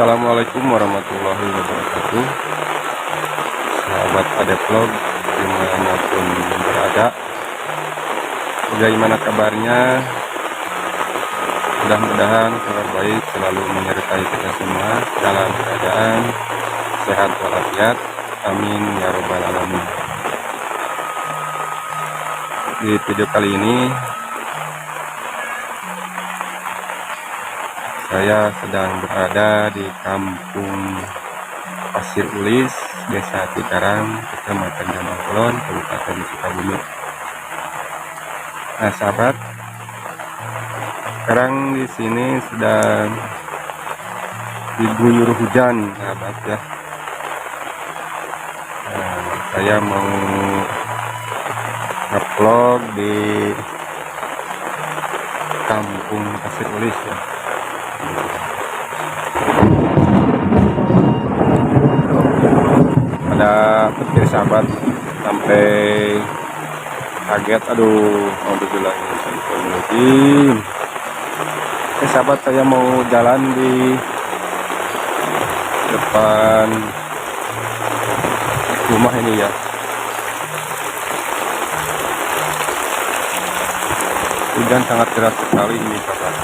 Assalamualaikum warahmatullahi wabarakatuh. Sahabat Ade Vlog dimanapun berada, bagaimana kabarnya? Mudah-mudahan kabar baik selalu menyertai kita semua dalam keadaan sehat walafiat. Amin ya robbal alamin. Di video kali ini saya sedang berada di Kampung Pasir Ulis, Desa Cikarang, Kecamatan Jamangkulon, Kabupaten Sukabumi. Nah, sahabat, sekarang di sini sedang diguyur hujan, sahabat ya. Nah, saya mau nge-vlog di Kampung Pasir Ulis ya. Ada petir sahabat sampai kaget, aduh, alhamdulillahirrahmanirrahim. Sahabat, saya mau jalan di depan rumah ini ya. Hujan sangat deras sekali ini sahabat.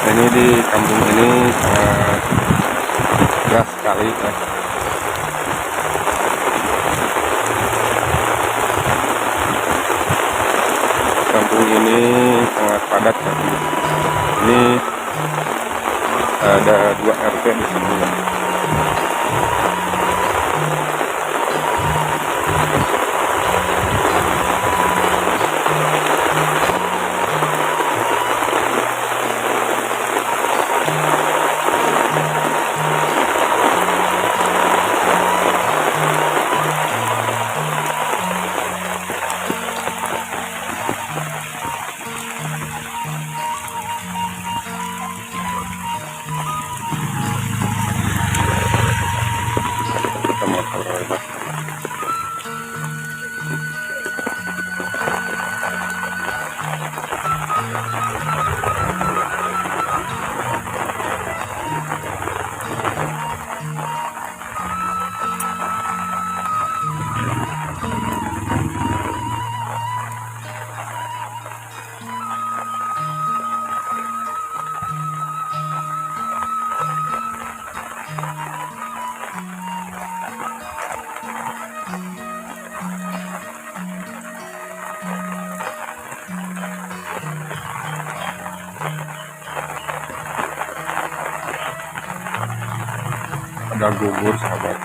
Ini di kampung ini sangat deras sekali ya. Kampung ini sangat padat ya. Ini ada 2 RT di sini ya. Ada gugur sahabat.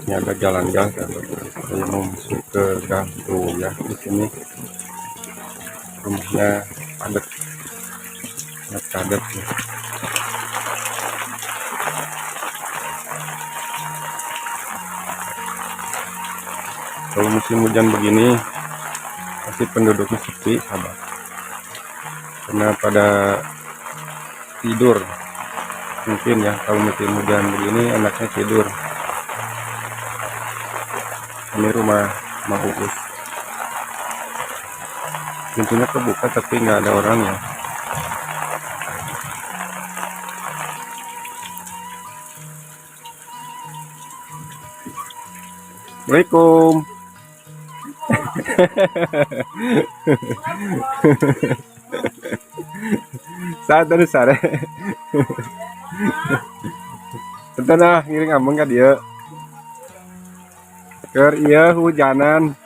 Ini ada jalan-jalan saya mau masuk ke gang tuh ya. Di sini rumahnya padat, sangat padat ya. Kalau musim hujan begini pasti penduduknya sepi sahabat, karena pada tidur mungkin ya. Kalau musim hujan begini anaknya tidur. Ini rumah Mang Uus, pintunya kebuka tapi nggak ada orangnya. Assalamualaikum. Sadar sare. Tentu ngiring ngomong ka dia. Keur iya hujanan.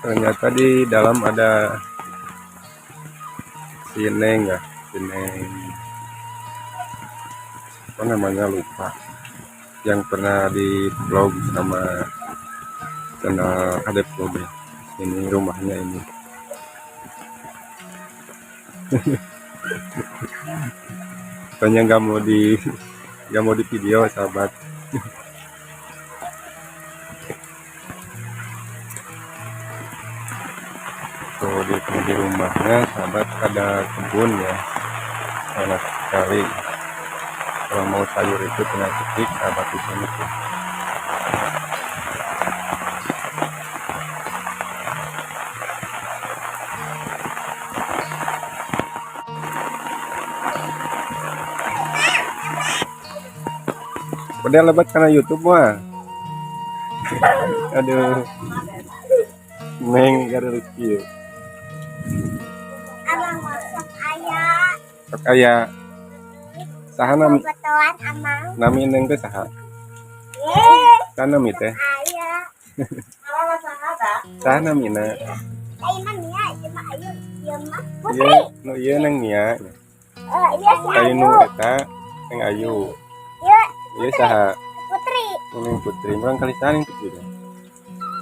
Ternyata di dalam ada si Neng ya, si Neng apa namanya lupa, yang pernah di vlog sama channel ada vlog ya. Ini rumahnya ini. Soalnya nggak mau di video sahabat. Tuh di rumahnya sahabat ada kebun ya, enak sekali. Kalau mau sayur itu tinggal petik sahabat di sini tuh. Udah lebat karena YouTube mah. Aduh. Neng gara rezeki. Abang masak ayah. Sok aya saha nami Betulan amang. nami Neng teh saha? Saha nami teh? Ayah. Saha namina? Iman ya, cuma ayu, iya mah. Ieu Putri. nu ieu Neng Nia. Iya si Kayu Ayu. nu eta Neng Ayu. Iya, Ieu saha? Putri. Neng Putri. Urang kali saling Putri teh.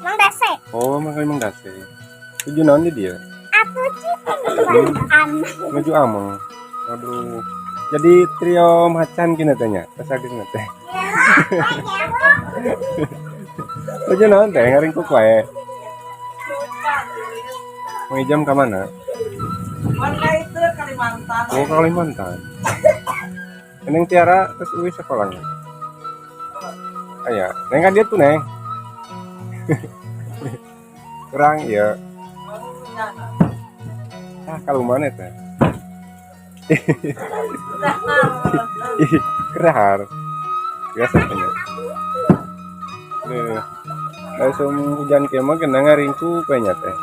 Mang Dase. Oh, mangkali Mang Dase. Tujuh naon di dia? Aku sih teman. Menuju Ameng. Aduh. Jadi trio macan gini tanya. Pasagih teh. Tujuh naon teh ngaring ku wae. Mengijam ke mana? Itu Kalimantan. Oh, Kalimantan. Neng Tiara terus uwi sekolahnya. Aya, Neng kan dia tuh Neng. Kurang ya. Ah, kalau mana teh? Ih, kerahar. Biasa tanya. Langsung hujan kemah kena ngaringku banyak teh.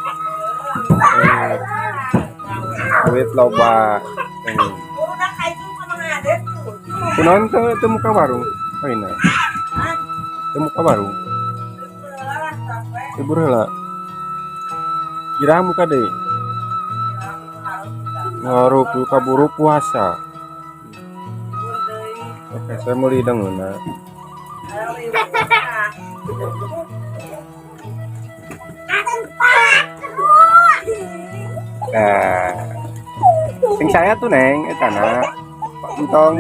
Duit loba. Udah kayak itu sama ngadet tuh. Kunaon teu muka warung? Aina. Teu muka warung. Libur heula. Kira muka deui. Ngaruh kaburu puasa. Oke, saya mau lidang ngeuna. Nah, sing saya tuh Neng, eta na. Entong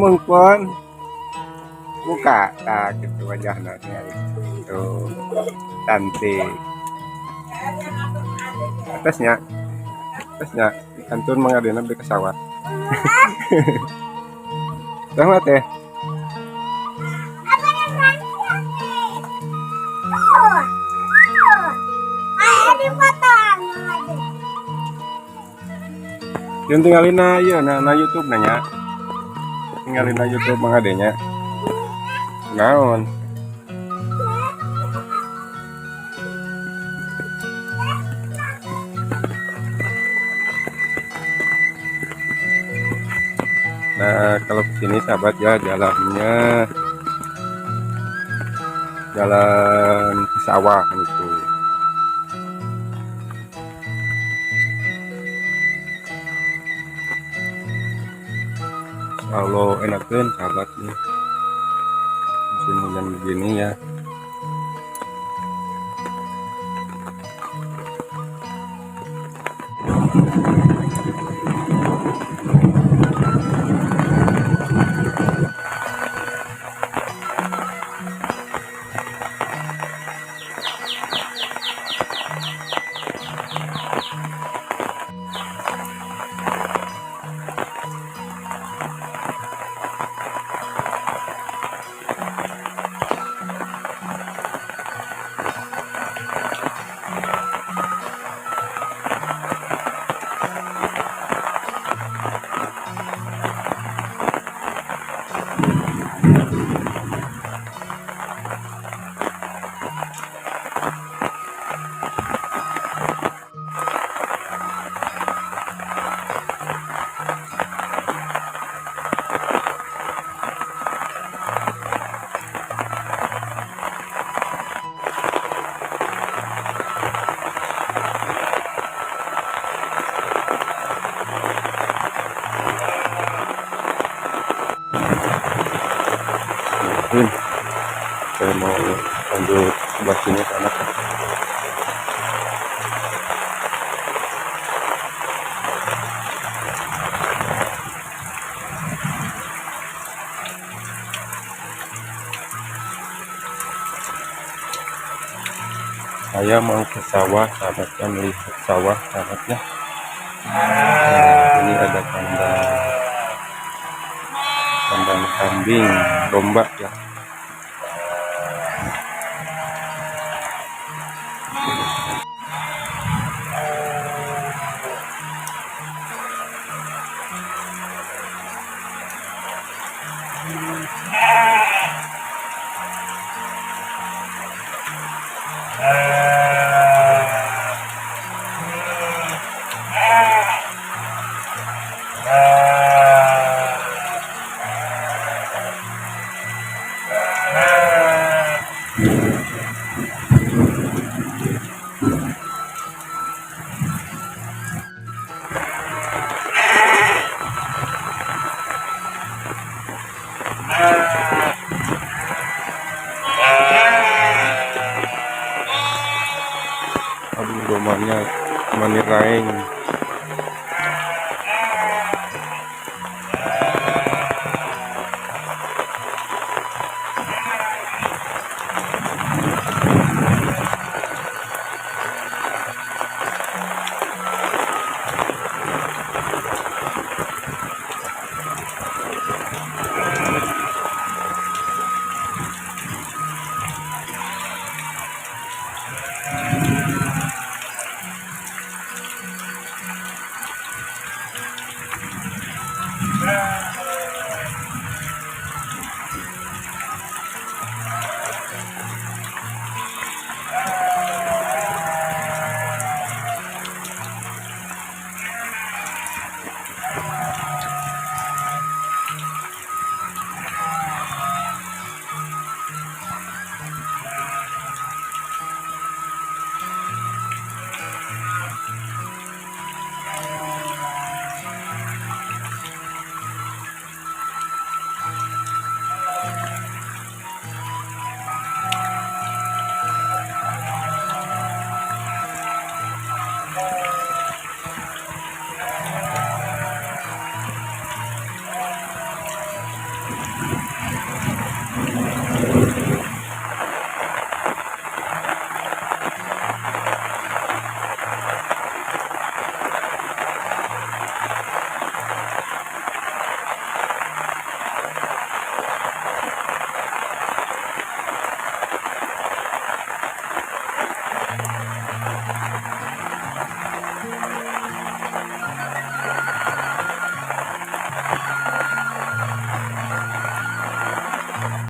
mungpun. Buka, nah gitu wajahna tuh. Cantik. Atasnya kantun mangadena beli kesawat. Sama teh. Yang tinggalin na iya na YouTube nanya. Tinggalin na YouTube mangadenya. Naon? Nah, kalau kesini sahabat ya jalannya jalan ke sawah itu. Kalau enakan sahabat nih musim hujan begini ya. saya mau ke sawah sahabatnya, melihat sawah sahabatnya. Nah, ini ada kandang kambing domba ya. Aduh, domanya maniraing.